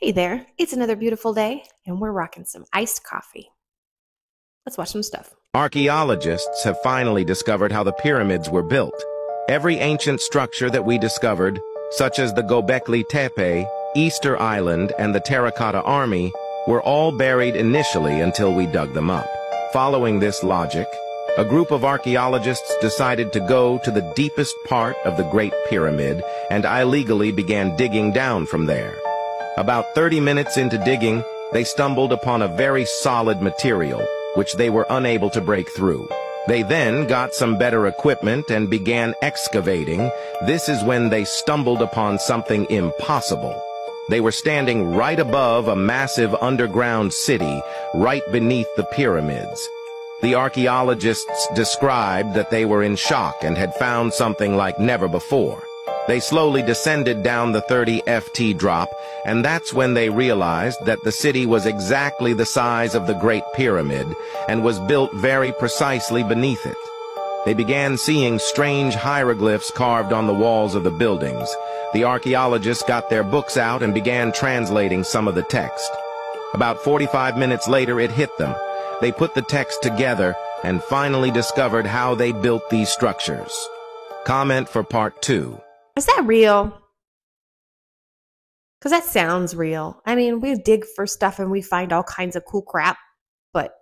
Hey there, it's another beautiful day, and we're rocking some iced coffee. Let's watch some stuff. Archaeologists have finally discovered how the pyramids were built. Every ancient structure that we discovered, such as the Göbekli Tepe, Easter Island, and the Terracotta Army, were all buried initially until we dug them up. Following this logic, a group of archaeologists decided to go to the deepest part of the Great Pyramid and illegally began digging down from there. About 30 minutes into digging, they stumbled upon a very solid material, which they were unable to break through. They then got some better equipment and began excavating. This is when they stumbled upon something impossible. They were standing right above a massive underground city, right beneath the pyramids. The archaeologists described that they were in shock and had found something like never before. They slowly descended down the 30 FT drop, and that's when they realized that the city was exactly the size of the Great Pyramid and was built very precisely beneath it. They began seeing strange hieroglyphs carved on the walls of the buildings. The archaeologists got their books out and began translating some of the text. About 45 minutes later, it hit them. They put the text together and finally discovered how they built these structures. Comment for part 2. Is that real? Because that sounds real. I mean, we dig for stuff and we find all kinds of cool crap, but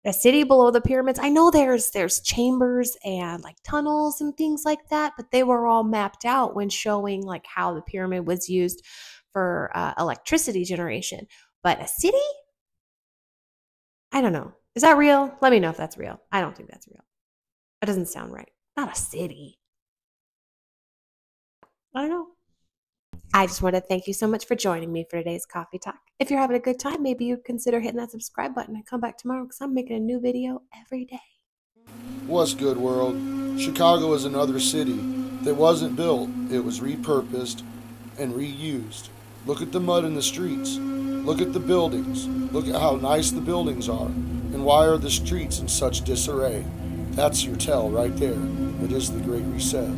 a city below the pyramids, I know there's chambers and like tunnels and things like that, but they were all mapped out when showing like how the pyramid was used for electricity generation. But a city? I don't know. Is that real? Let me know if that's real. I don't think that's real. That doesn't sound right. Not a city. I don't know. I just want to thank you so much for joining me for today's coffee talk. If you're having a good time, maybe you consider hitting that subscribe button and come back tomorrow because I'm making a new video every day. What's good, world? Chicago is another city that wasn't built. It was repurposed and reused. Look at the mud in the streets. Look at the buildings. Look at how nice the buildings are. And why are the streets in such disarray? That's your tell right there. It is the Great Reset.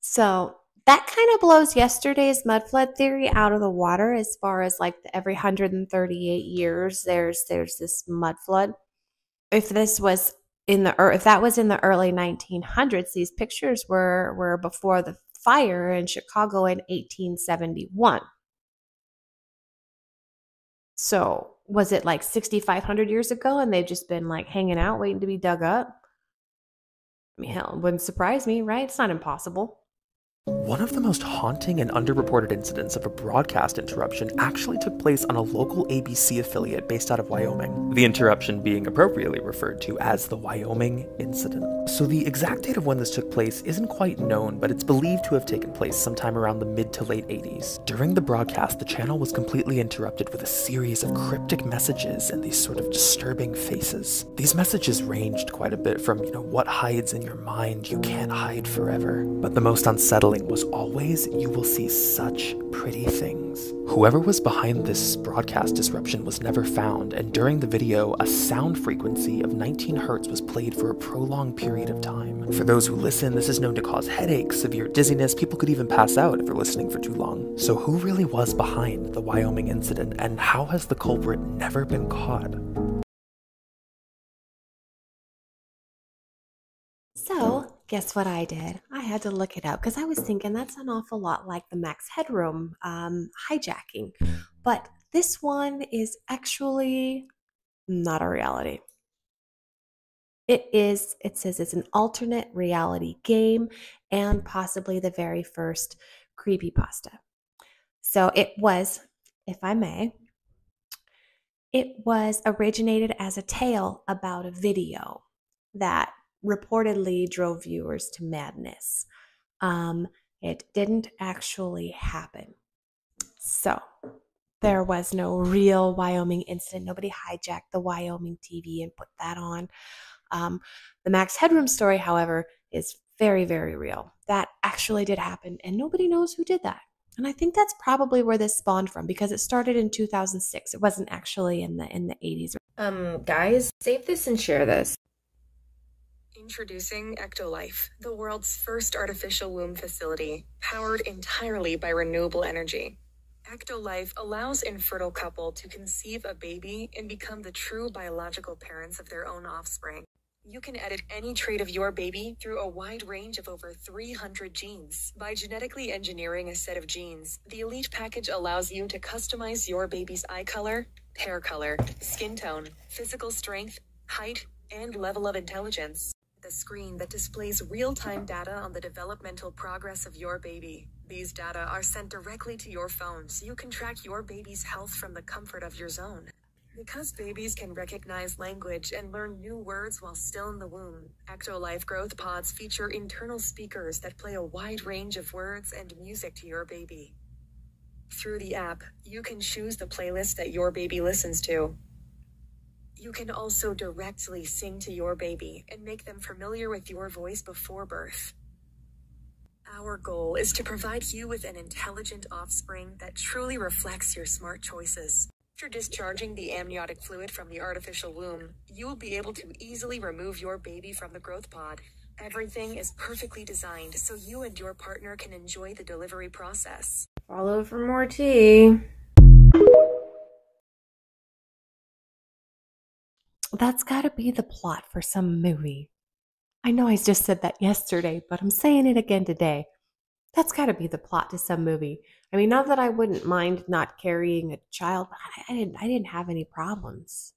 So that kind of blows yesterday's mud flood theory out of the water as far as like every 138 years there's this mud flood. If this was if that was in the early 1900s, these pictures were before the fire in Chicago in 1871. So was it like 6,500 years ago and they've just been like hanging out waiting to be dug up? I mean, hell, it wouldn't surprise me, right? It's not impossible. One of the most haunting and underreported incidents of a broadcast interruption actually took place on a local ABC affiliate based out of Wyoming, the interruption being appropriately referred to as the Wyoming incident. So the exact date of when this took place isn't quite known, but it's believed to have taken place sometime around the mid to late 80s. During the broadcast, the channel was completely interrupted with a series of cryptic messages and these sort of disturbing faces. These messages ranged quite a bit from, what hides in your mind you can't hide forever, but the most unsettling was always, you will see such pretty things. Whoever was behind this broadcast disruption was never found, and during the video, a sound frequency of 19 hertz was played for a prolonged period of time. For those who listen, this is known to cause headaches, severe dizziness, people could even pass out if they're listening for too long. So who really was behind the Wyoming incident, and how has the culprit never been caught? So, guess what I did? I had to look it up because I was thinking that's an awful lot like the Max Headroom hijacking. But this one is actually not a reality. It says it's an alternate reality game and possibly the very first creepypasta. So it was, if I may, it was originated as a tale about a video that reportedly drove viewers to madness. It didn't actually happen. So there was no real Wyoming incident. Nobody hijacked the Wyoming TV and put that on. The Max Headroom story, however, is very, very real. That actually did happen, and nobody knows who did that. And I think that's probably where this spawned from, because it started in 2006. It wasn't actually in the 80s. Guys, save this and share this. Introducing Ectolife, the world's first artificial womb facility, powered entirely by renewable energy. Ectolife allows infertile couple to conceive a baby and become the true biological parents of their own offspring. You can edit any trait of your baby through a wide range of over 300 genes. By genetically engineering a set of genes, the Elite package allows you to customize your baby's eye color, hair color, skin tone, physical strength, height, and level of intelligence. The screen that displays real-time data on the developmental progress of your baby. These data are sent directly to your phone so you can track your baby's health from the comfort of your zone. Because babies can recognize language and learn new words while still in the womb, Ectolife growth pods feature internal speakers that play a wide range of words and music to your baby. Through the app, you can choose the playlist that your baby listens to. You can also directly sing to your baby and make them familiar with your voice before birth. Our goal is to provide you with an intelligent offspring that truly reflects your smart choices. After discharging the amniotic fluid from the artificial womb, you will be able to easily remove your baby from the growth pod. Everything is perfectly designed so you and your partner can enjoy the delivery process. Follow for more tea. That's got to be the plot for some movie. I know I just said that yesterday, but I'm saying it again today. That's got to be the plot to some movie. I mean, not that I wouldn't mind not carrying a child, but I didn't have any problems,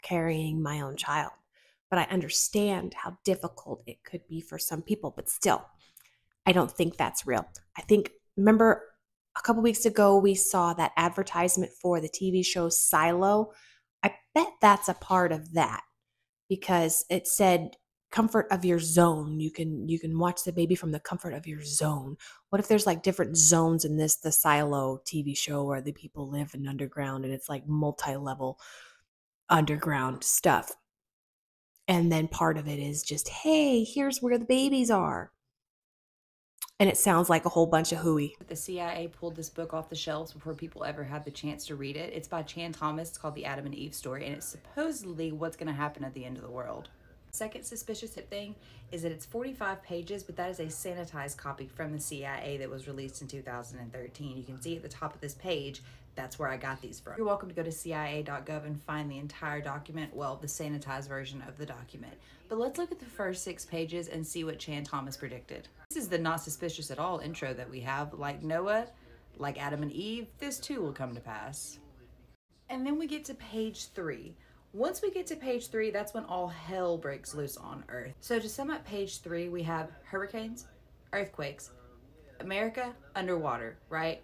carrying my own child. But I understand how difficult it could be for some people. But still, I don't think that's real. Remember a couple weeks ago, we saw that advertisement for the TV show Silo. I bet that's a part of that, because it said comfort of your zone. You can watch the baby from the comfort of your zone. What if there's like different zones in the Silo TV show where the people live in underground, and it's like multi-level underground stuff. And then part of it is just, hey, here's where the babies are. And it sounds like a whole bunch of hooey. The CIA pulled this book off the shelves before people ever had the chance to read it. It's by Chan Thomas. It's called The Adam and Eve Story, and it's supposedly what's going to happen at the end of the world. Second suspicious thing is that it's 45 pages, but that is a sanitized copy from the CIA that was released in 2013. You can see at the top of this page, that's where I got these from. You're welcome to go to cia.gov and find the entire document, well, the sanitized version of the document. But let's look at the first 6 pages and see what Chan Thomas predicted. This is the not suspicious at all intro that we have. Like Noah, like Adam and Eve, this too will come to pass. And then we get to page 3. Once we get to page 3, that's when all hell breaks loose on Earth. So to sum up page 3, we have hurricanes, earthquakes, America underwater, right?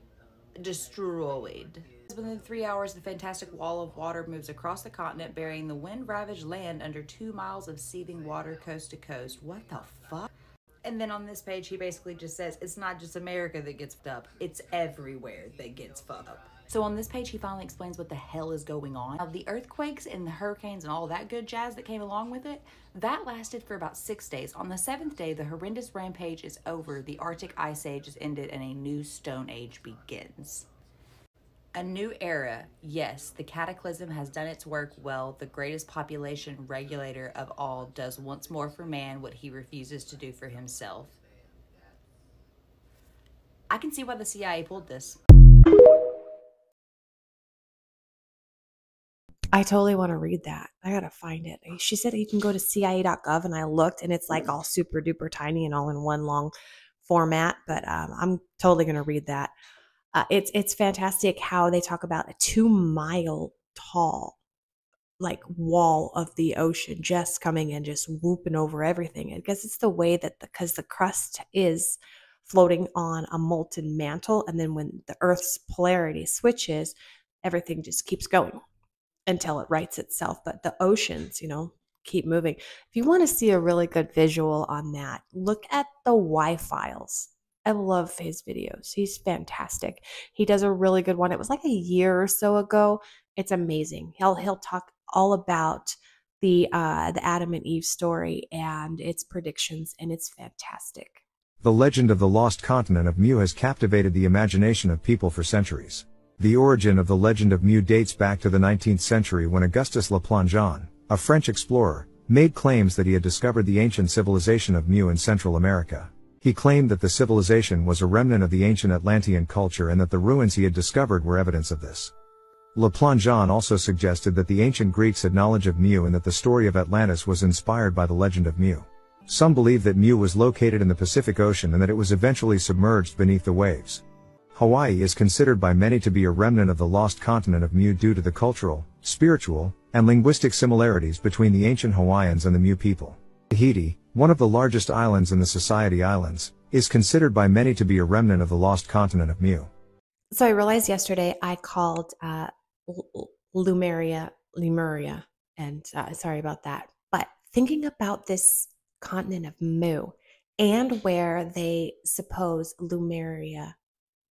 Destroyed. Within 3 hours, the fantastic wall of water moves across the continent, burying the wind-ravaged land under 2 miles of seething water coast to coast. What the fuck? And then on this page, he basically just says, it's not just America that gets fucked up, it's everywhere that gets fucked up. So on this page, he finally explains what the hell is going on. Now, the earthquakes and the hurricanes and all that good jazz that came along with it, that lasted for about 6 days. On the 7th day, the horrendous rampage is over, the Arctic Ice Age is ended, and a new Stone Age begins. A new era. Yes, the cataclysm has done its work well. The greatest population regulator of all does once more for man what he refuses to do for himself. I can see why the CIA pulled this. I totally want to read that. I gotta find it. She said you can go to cia.gov, and I looked, and it's like all super duper tiny and all in one long format, but I'm totally gonna read that. It's fantastic how they talk about a 2-mile tall like wall of the ocean just coming and just whooping over everything. I guess it's the way that because the crust is floating on a molten mantle, and then when the Earth's polarity switches, everything just keeps going until it rights itself. But the oceans, keep moving. If you want to see a really good visual on that, look at the Y Files. I love his videos. He's fantastic. He does a really good one. It was like a year or so ago. It's amazing. He'll talk all about the Adam and Eve story and its predictions, and it's fantastic. The legend of the lost continent of Mu has captivated the imagination of people for centuries. The origin of the legend of Mu dates back to the 19th century when Augustus Le Plongeon, a French explorer, made claims that he had discovered the ancient civilization of Mu in Central America. He claimed that the civilization was a remnant of the ancient Atlantean culture and that the ruins he had discovered were evidence of this. Le Plongeon also suggested that the ancient Greeks had knowledge of Mu and that the story of Atlantis was inspired by the legend of Mu. Some believe that Mu was located in the Pacific Ocean and that it was eventually submerged beneath the waves. Hawaii is considered by many to be a remnant of the lost continent of Mu due to the cultural, spiritual, and linguistic similarities between the ancient Hawaiians and the Mu people. Tahiti, one of the largest islands in the Society Islands, is considered by many to be a remnant of the lost continent of Mu. So I realized yesterday I called Lemuria, and sorry about that. But thinking about this continent of Mu and where they suppose Lemuria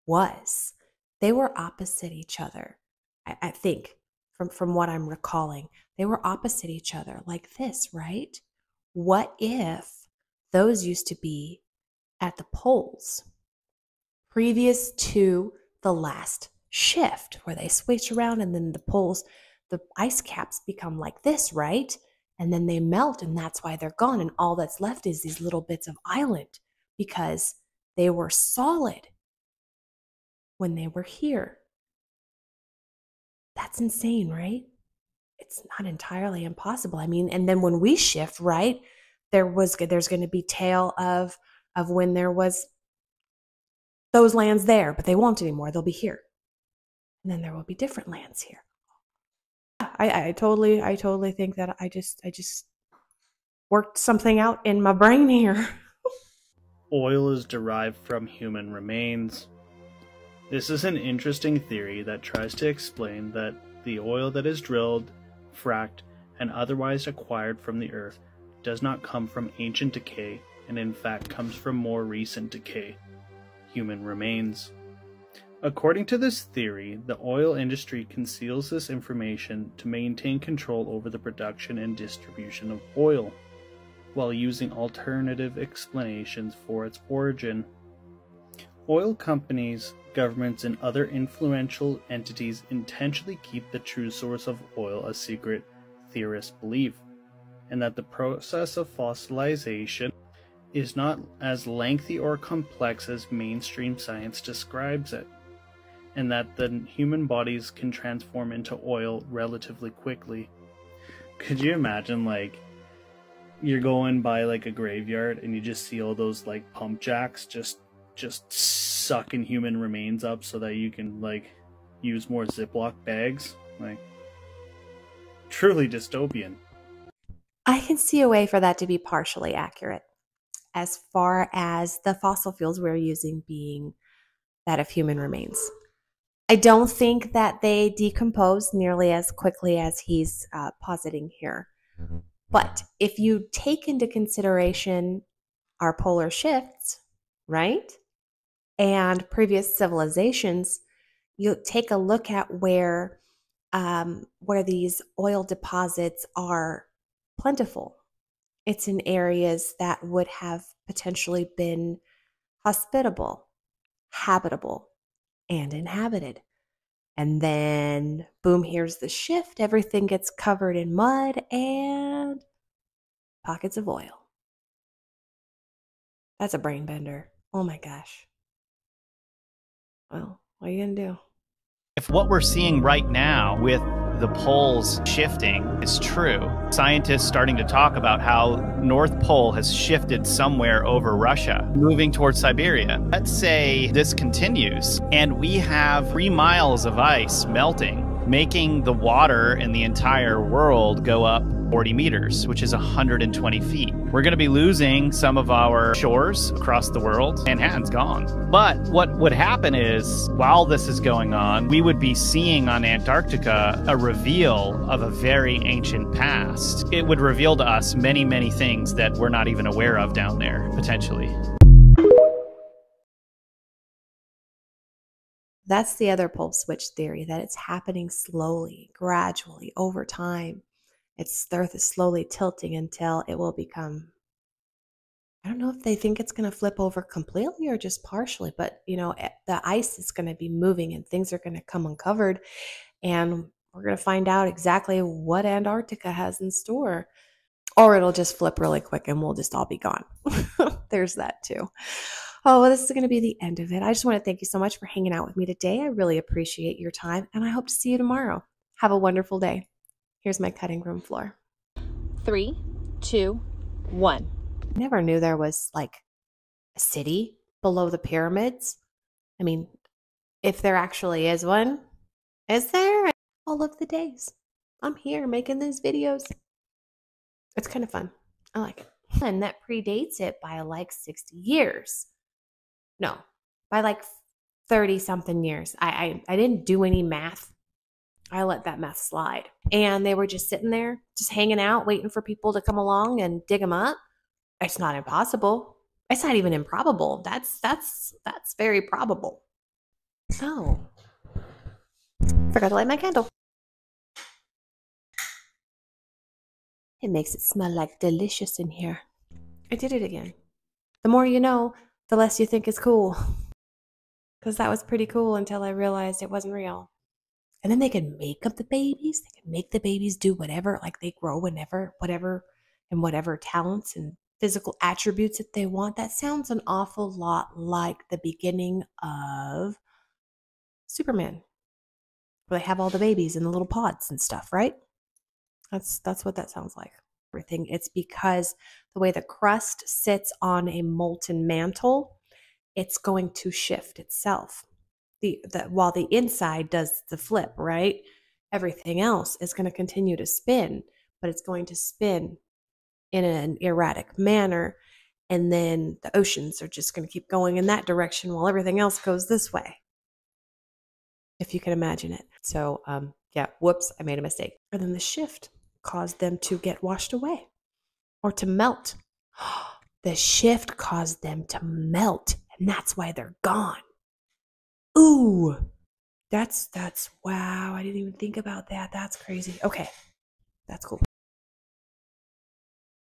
was, they were opposite each other. I think from what I'm recalling, they were opposite each other like this, right? What if those used to be at the poles previous to the last shift where they switch around and then the poles, the ice caps become like this, right? And then they melt and that's why they're gone. And all that's left is these little bits of island because they were solid when they were here. That's insane, right? It's not entirely impossible. I mean, and then when we shift, right, there's going to be tale of when there was those lands there, but they won't anymore. They'll be here. And then there will be different lands here. I totally think that I just worked something out in my brain here. Oil is derived from human remains. This is an interesting theory that tries to explain that the oil that is drilled, fracked, and otherwise acquired from the earth does not come from ancient decay, and in fact comes from more recent decay, human remains. According to this theory, the oil industry conceals this information to maintain control over the production and distribution of oil, while using alternative explanations for its origin. Oil companies, governments, and other influential entities intentionally keep the true source of oil a secret, theorists believe, and that the process of fossilization is not as lengthy or complex as mainstream science describes it, and that the human bodies can transform into oil relatively quickly. Could you imagine, like, you're going by like a graveyard and you just see all those like pump jacks just sucking human remains up so that you can like use more Ziploc bags? Like, truly dystopian. I can see a way for that to be partially accurate as far as the fossil fuels we're using being that of human remains. I don't think that they decompose nearly as quickly as he's positing here. But if you take into consideration our polar shifts, right, and previous civilizations, you take a look at where these oil deposits are plentiful. It's in areas that would have potentially been hospitable, habitable, and inhabited. And then, boom, here's the shift. Everything gets covered in mud and pockets of oil. That's a brain bender. Oh my gosh. Well, what are you going to do? If what we're seeing right now with the poles shifting is true, scientists starting to talk about how North Pole has shifted somewhere over Russia, moving towards Siberia. Let's say this continues and we have 3 miles of ice melting making the water in the entire world go up 40 meters, which is 120 feet. We're going to be losing some of our shores across the world. Manhattan's gone. But what would happen is, while this is going on, we would be seeing on Antarctica a reveal of a very ancient past. It would reveal to us many, many things that we're not even aware of down there, potentially. That's the other pole switch theory, that it's happening slowly, gradually, over time. The Earth is slowly tilting until it will become, I don't know if they think it's going to flip over completely or just partially, but the ice is going to be moving and things are going to come uncovered, and we're going to find out exactly what Antarctica has in store. Or it'll just flip really quick and we'll just all be gone. There's that too. Oh, well, this is going to be the end of it. I just want to thank you so much for hanging out with me today. I really appreciate your time, and I hope to see you tomorrow. Have a wonderful day. Here's my cutting room floor. 3, 2, 1. I never knew there was like a city below the pyramids. I mean, if there actually is one, is there? All of the days I'm here making these videos. It's kind of fun. I like it. And that predates it by like 60 years. No, by like 30 something years. I didn't do any math. I let that math slide. And they were just sitting there, just hanging out, waiting for people to come along and dig them up. It's not impossible. It's not even improbable. That's very probable. Oh, forgot to light my candle. It makes it smell like delicious in here. I did it again. The more you know, the less you think is cool. Because that was pretty cool until I realized it wasn't real. And then they can make up the babies. They can make the babies do whatever, like they grow whatever talents and physical attributes that they want. That sounds an awful lot like the beginning of Superman, where they have all the babies in the little pods and stuff, right? That's what that sounds like. Everything. It's because the way the crust sits on a molten mantle, it's going to shift itself. While the inside does the flip, right? Everything else is going to continue to spin, but it's going to spin in an erratic manner, and then the oceans are just going to keep going in that direction while everything else goes this way. If you can imagine it. So, yeah, whoops, I made a mistake. And then the shift caused them to get washed away or to melt. The shift caused them to melt, and that's why they're gone. Ooh, that's wow. I didn't even think about that. That's crazy. Okay, that's cool.